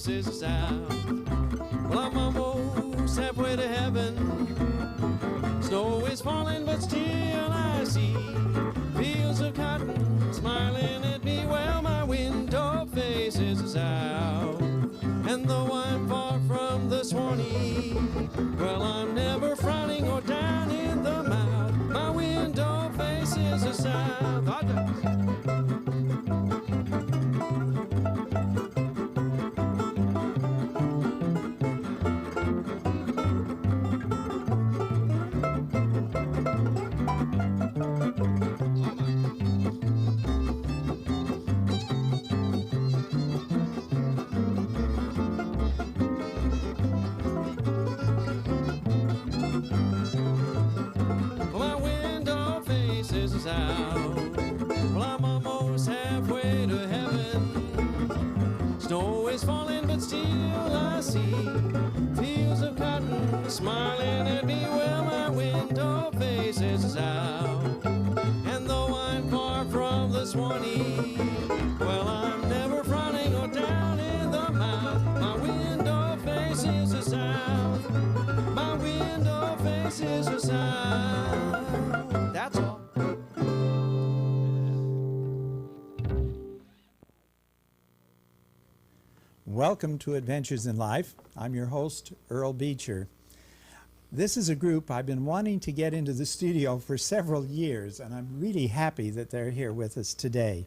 faces the south. Well, I'm almost halfway to heaven. Snow is falling, but still I see fields of cotton smiling at me. Well, my window faces the south. And though I'm far from the Swanee, well, I'm never frowning or down in the mouth. My window faces the south. Well, I'm almost halfway to heaven. Snow is falling, but still I see fields of cotton smiling at me. Well, my window faces south. And though I'm far from the Swanee, well, I'm never frowning or down in the mouth. My window faces the south. My window faces the south. That's all. Welcome to Adventures in Life. I'm your host, Earl Beecher. This is a group I've been wanting to get into the studio for several years, and I'm really happy that they're here with us today.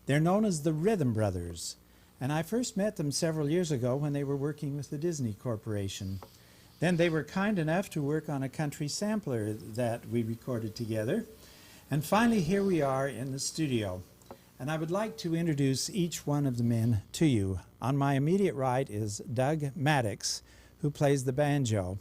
They're known as the Rhythm Brothers, and I first met them several years ago when they were working with the Disney Corporation. Then they were kind enough to work on a country sampler that we recorded together, and finally here we are in the studio. And I would like to introduce each one of the men to you. On my immediate right is Doug Maddox, who plays the banjo.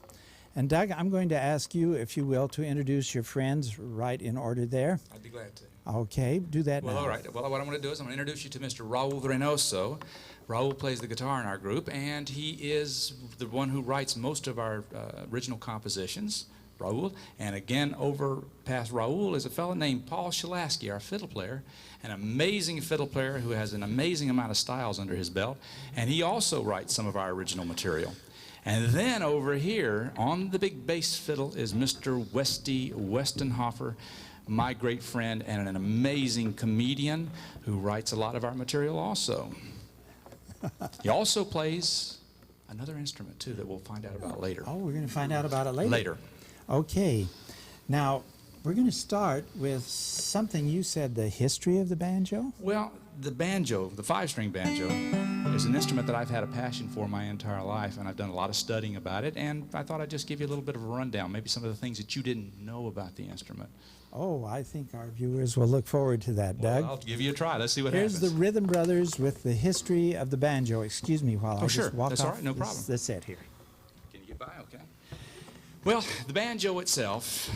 And Doug, I'm going to ask you, if you will, to introduce your friends right in order there. I'd be glad to. Okay, do that now. Well, all right. Well, what I'm going to do is I'm going to introduce you to Mr. Raul Reynoso. Raul plays the guitar in our group, and he is the one who writes most of our original compositions. Raul, and again over past Raul is a fellow named Paul Shalaski, our fiddle player, an amazing fiddle player who has an amazing amount of styles under his belt, and he also writes some of our original material. And then over here on the big bass fiddle is Mr. Westy Westenhofer, my great friend and an amazing comedian who writes a lot of our material also. He also plays another instrument too that we'll find out about later. Oh, we're going to find out about it later? Later. Okay. Now, we're going to start with something you said, the history of the banjo? Well, the banjo, the five-string banjo, is an instrument that I've had a passion for my entire life, and I've done a lot of studying about it, and I thought I'd just give you a little bit of a rundown, maybe some of the things that you didn't know about the instrument. Oh, I think our viewers will look forward to that, Doug. Well, I'll give you a try. Let's see what happens. Here's the Rhythm Brothers with the history of the banjo. Excuse me while I just walk That's off all right. No problem. the set here. Can you get by? Okay. Well, the banjo itself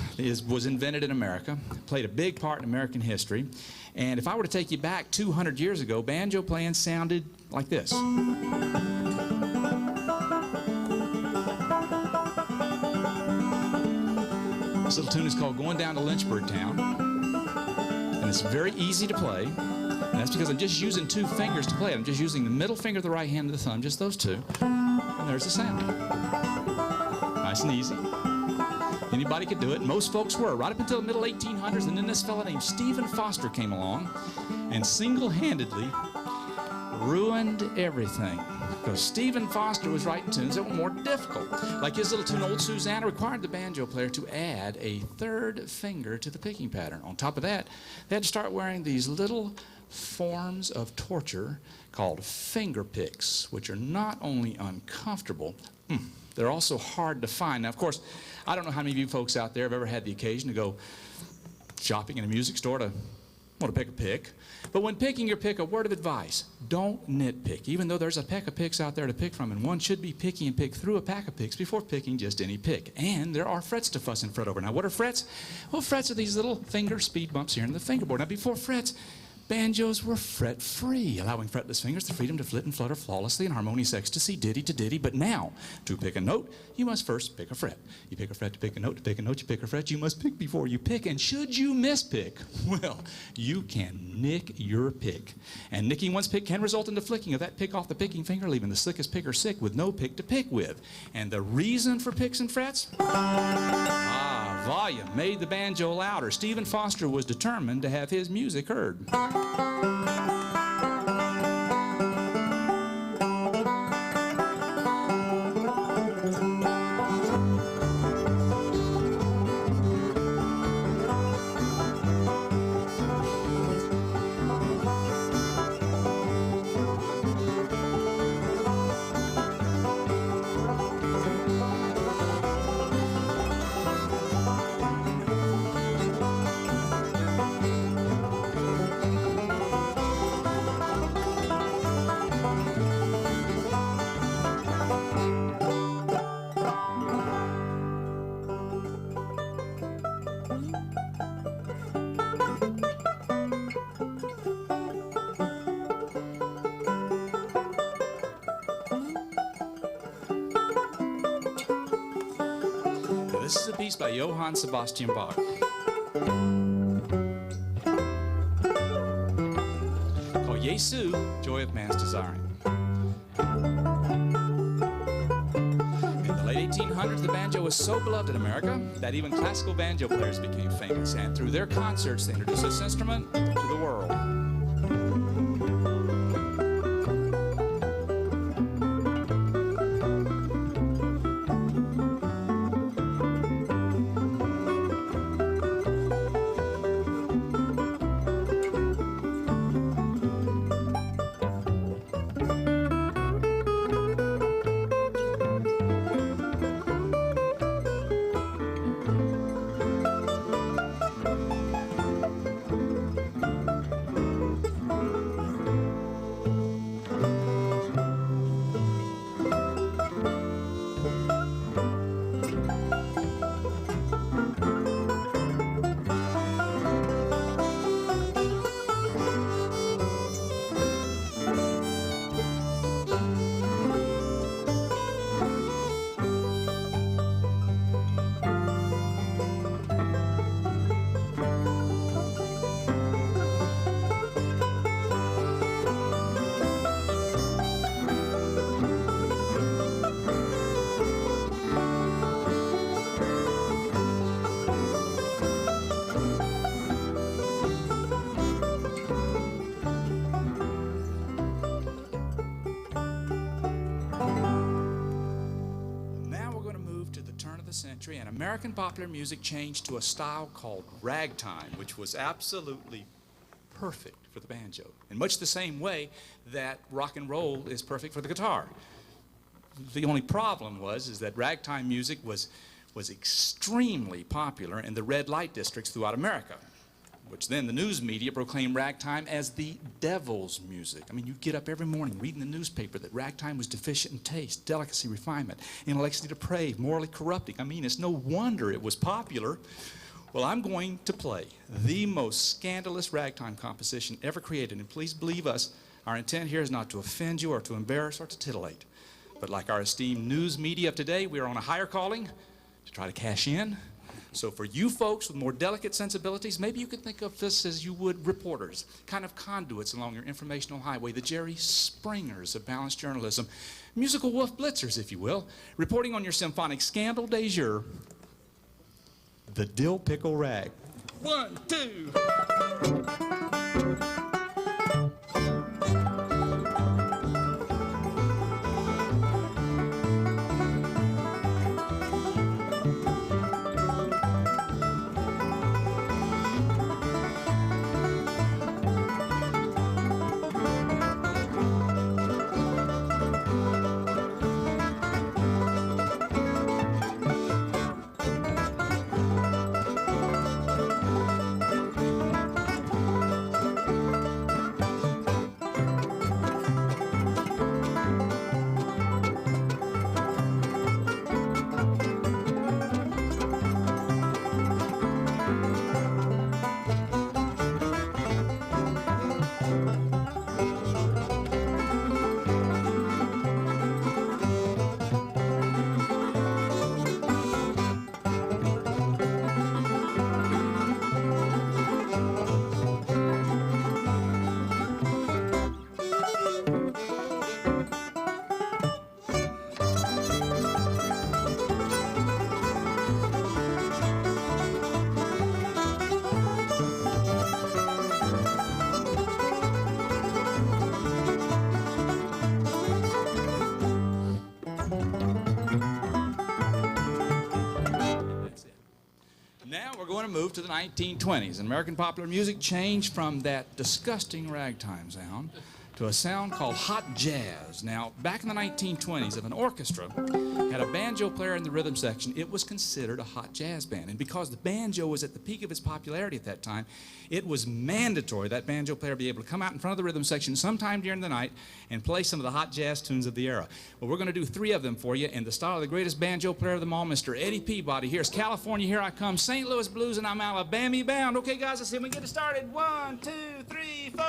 was invented in America, played a big part in American history, and if I were to take you back 200 years ago, banjo playing sounded like this. This little tune is called Going Down to Lynchburg Town, and it's very easy to play, and that's because I'm just using two fingers to play it. I'm just using the middle finger of the right hand and the thumb, just those two, and there's the sound. Nice and easy. Anybody could do it. Most folks were, right up until the middle 1800s, and then this fella named Stephen Foster came along and single-handedly ruined everything. Because Stephen Foster was writing tunes that were more difficult. Like his little tune, Old Susanna, required the banjo player to add a third finger to the picking pattern. On top of that, they had to start wearing these little forms of torture called finger picks, which are not only uncomfortable, they're also hard to find. Now, of course, I don't know how many of you folks out there have ever had the occasion to go shopping in a music store to want to pick a pick. But when picking your pick, a word of advice, don't nitpick. Even though there's a pack of picks out there to pick from, and one should be picky and pick through a pack of picks before picking just any pick. And there are frets to fuss and fret over. Now, what are frets? Well, frets are these little finger speed bumps here in the fingerboard. Now, before frets, banjos were fret-free, allowing fretless fingers the freedom to flit and flutter flawlessly in harmonious ecstasy, ditty to ditty. But now, to pick a note, you must first pick a fret. You pick a fret to pick a note. To pick a note, you pick a fret. You must pick before you pick. And should you mispick, well, you can nick your pick. And nicking one's pick can result in the flicking of that pick off the picking finger, leaving the slickest picker sick with no pick to pick with. And the reason for picks and frets? Volume made the banjo louder. Stephen Foster was determined to have his music heard. This is a piece by Johann Sebastian Bach. Called Jesu, Joy of Man's Desiring. In the late 1800s, the banjo was so beloved in America that even classical banjo players became famous, and through their concerts, they introduced this instrument to the world. Century, and American popular music changed to a style called ragtime, which was absolutely perfect for the banjo, in much the same way that rock and roll is perfect for the guitar. The only problem is that ragtime music was extremely popular in the red light districts throughout America, which then the news media proclaimed ragtime as the devil's music. I mean, you'd get up every morning reading the newspaper that ragtime was deficient in taste, delicacy, refinement, intellectually depraved, morally corrupting. I mean, it's no wonder it was popular. Well, I'm going to play the most scandalous ragtime composition ever created, and please believe us, our intent here is not to offend you or to embarrass or to titillate. But like our esteemed news media of today, we are on a higher calling to try to cash in. So for you folks with more delicate sensibilities, maybe you could think of this as you would reporters, kind of conduits along your informational highway, the Jerry Springers of balanced journalism, musical wolf blitzers, if you will, reporting on your symphonic scandal de jour, the Dill Pickle Rag. 1, 2. Now we're going to move to the 1920s. And American popular music changed from that disgusting ragtime sound to a sound called hot jazz. Now, back in the 1920s, if an orchestra had a banjo player in the rhythm section, it was considered a hot jazz band. And because the banjo was at the peak of its popularity at that time, it was mandatory that banjo player be able to come out in front of the rhythm section sometime during the night and play some of the hot jazz tunes of the era. Well, we're going to do 3 of them for you in the style of the greatest banjo player of them all, Mr. Eddie Peabody. Here's California, Here I Come, St. Louis Blues, and I'm Alabama bound. Okay, guys, let's see if we can get it started. 1, 2, 3, 4.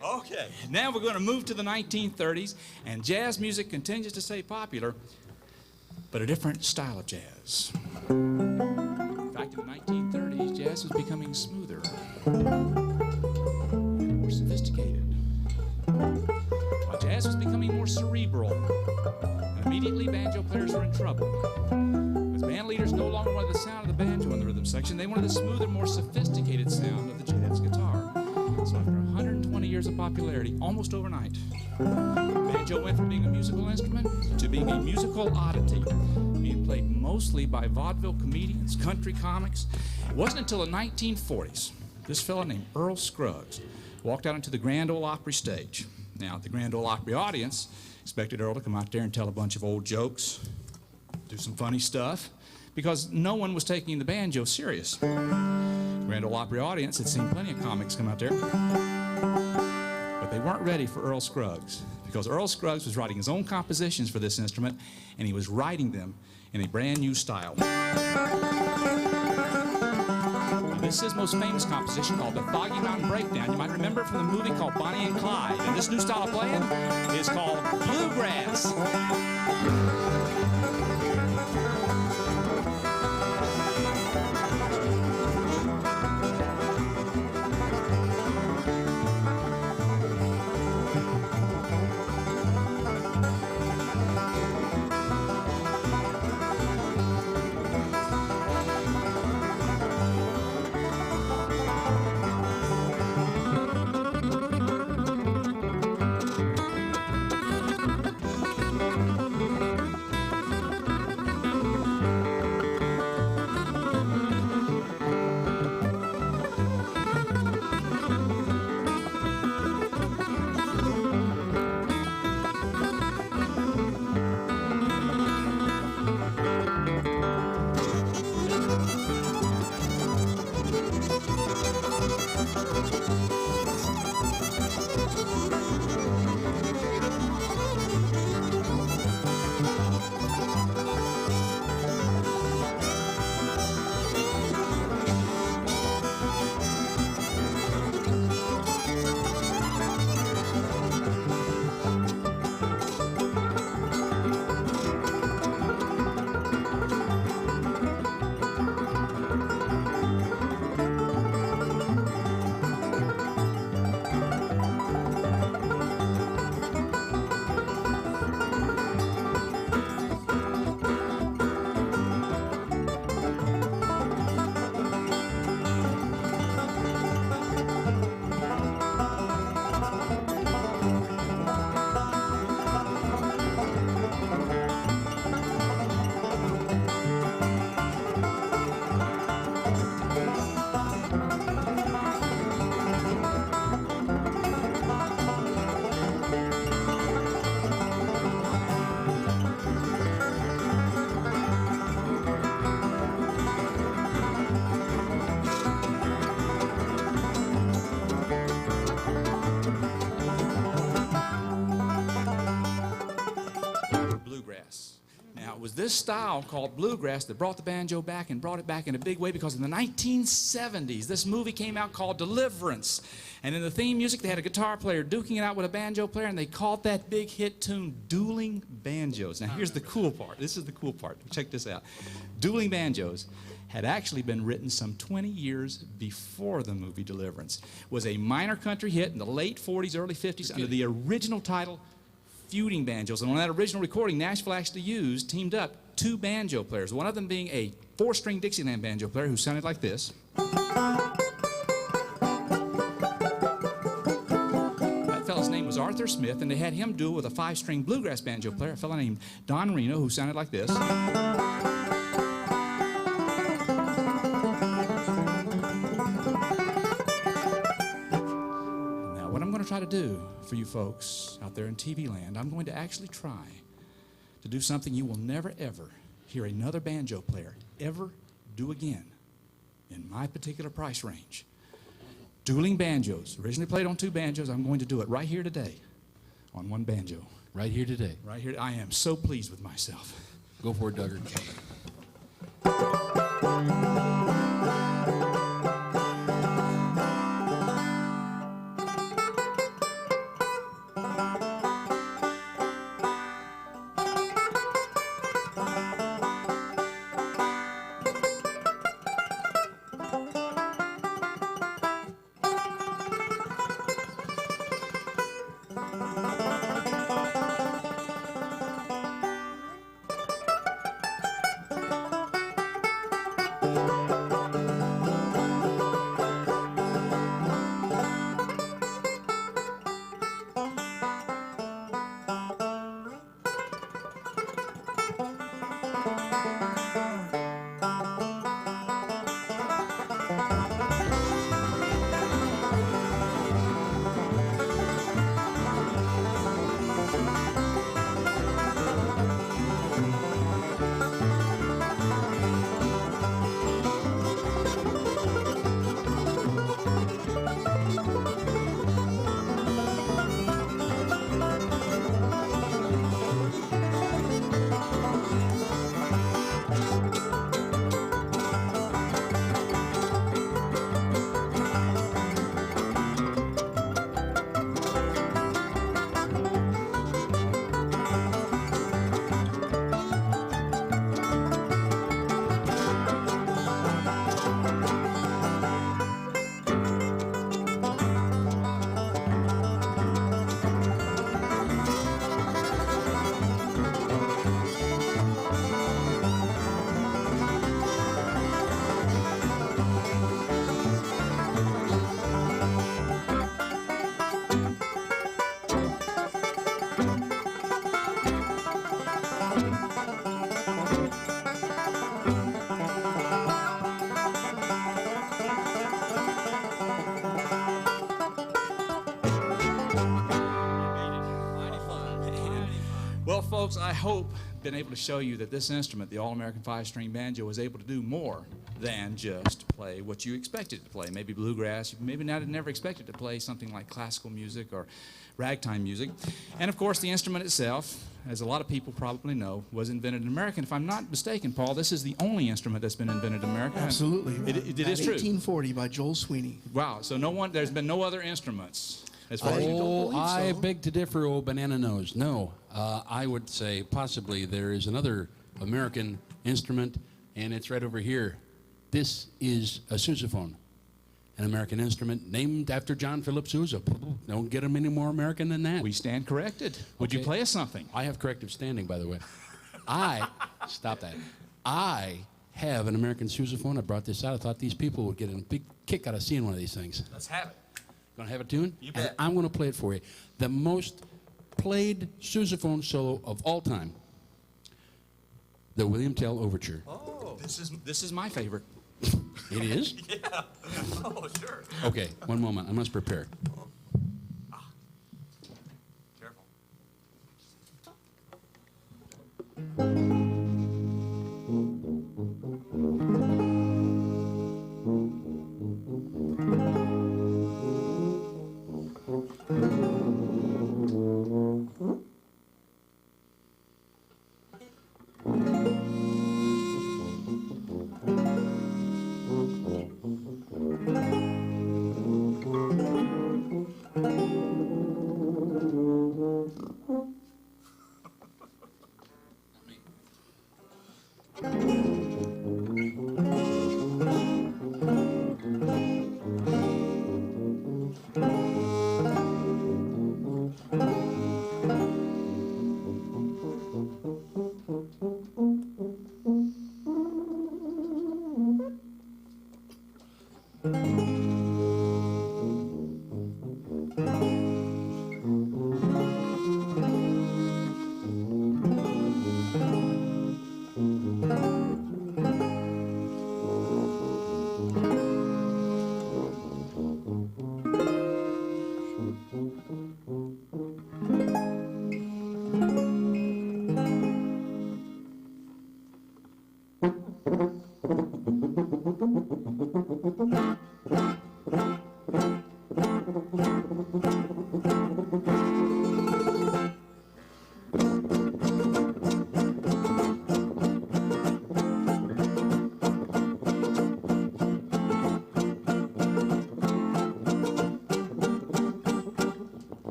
Okay, now we're going to move to the 1930s, and jazz music continues to stay popular, but a different style of jazz. In fact, in the 1930s, jazz was becoming smoother, more sophisticated. While jazz was becoming more cerebral, and immediately banjo players were in trouble. With Band leaders no longer wanted the sound of the banjo in the rhythm section. They wanted the smoother, more sophisticated sound of the jazz guitar. So after 120 years of popularity, almost overnight, banjo went from being a musical instrument to being a musical oddity, being played mostly by vaudeville comedians, country comics. It wasn't until the 1940s this fellow named Earl Scruggs walked out into the Grand Ole Opry stage. Now, the Grand Ole Opry audience expected Earl to come out there and tell a bunch of old jokes, do some funny stuff, because no one was taking the banjo serious. The Grand Ole Opry audience had seen plenty of comics come out there, but they weren't ready for Earl Scruggs, because Earl Scruggs was writing his own compositions for this instrument, and he was writing them in a brand new style. This is his most famous composition called the Foggy Mountain Breakdown. You might remember it from the movie called Bonnie and Clyde. And this new style of playing is called bluegrass. This style called bluegrass that brought the banjo back and brought it back in a big way, because in the 1970s, this movie came out called Deliverance. And in the theme music, they had a guitar player duking it out with a banjo player, and they called that big hit tune Dueling Banjos. Now, here's the cool part. This is the cool part. Check this out. Dueling Banjos had actually been written some 20 years before the movie Deliverance. It was a minor country hit in the late 40s, early 50s under the original title Feuding Banjos. And on that original recording, Nashville actually teamed up two banjo players, one of them being a 4-string Dixieland banjo player who sounded like this. That fellow's name was Arthur Smith, and they had him duel with a 5-string bluegrass banjo player, a fellow named Don Reno, who sounded like this. Try to do for you folks out there in TV land, I'm going to actually try to do something you will never ever hear another banjo player ever do again in my particular price range. Dueling Banjos, originally played on 2 banjos. I'm going to do it right here today on 1 banjo. Right here today. Right here. I am so pleased with myself. Go for it, Duggar. folks, I hope been able to show you that this instrument, the All-American 5-string banjo, is able to do more than just play what you expected it to play. Maybe bluegrass, maybe never expected to play something like classical music or ragtime music. And of course, the instrument itself, as a lot of people probably know, was invented in America. And if I'm not mistaken, Paul, this is the only instrument that's been invented in America. Absolutely. It is true. 1840 by Joel Sweeney. Wow. So there's been no other instruments as far as you know. Oh, believe I so. beg to differ, old banana nose. No, I would say possibly there is another American instrument, and it's right over here. This is a sousaphone, an American instrument named after John Philip Sousa. Don't get him any more American than that. We stand corrected. Would you Okay. play us something? I have corrective standing, by the way. Stop that. I have an American sousaphone. I brought this out. I thought these people would get a big kick out of seeing one of these things. Let's have it. Gonna have a tune? You bet. And I'm gonna play it for you. The most played sousaphone solo of all time. The William Tell Overture. Oh, this is my favorite. It is? Yeah. Oh, sure. Okay, one moment. I must prepare. Careful.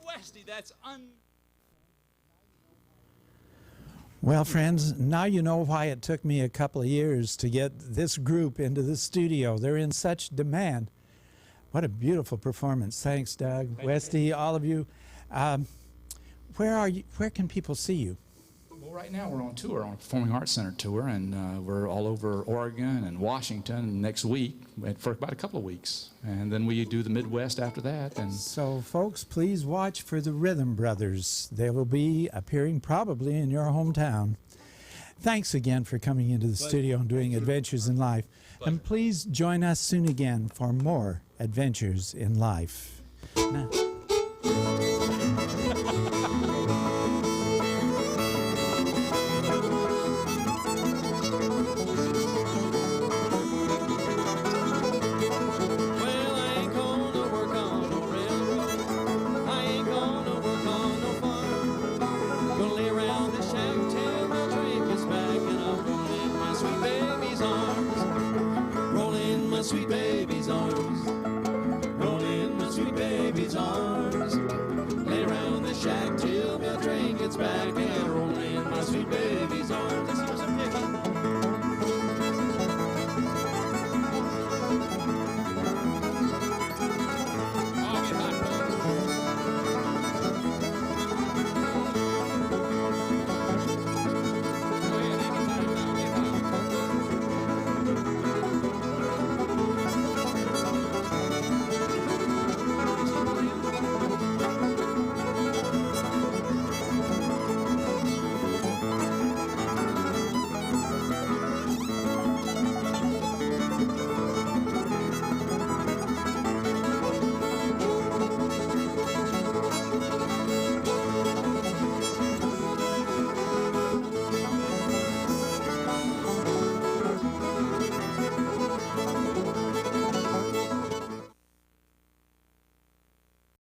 Westy, that's Well, friends, now you know why it took me a couple of years to get this group into the studio. They're in such demand. What a beautiful performance. Thanks, Doug, Westy, all of you. Where are you? Where can people see you? More Right now we're on tour, on a Performing Arts Center tour, and we're all over Oregon and Washington next week for about a couple of weeks. And then we do the Midwest after that. And So, folks, please watch for the Rhythm Brothers. They will be appearing probably in your hometown. Thanks again for coming into the studio and doing Adventures in Life. And please join us soon again for more Adventures in Life. Now,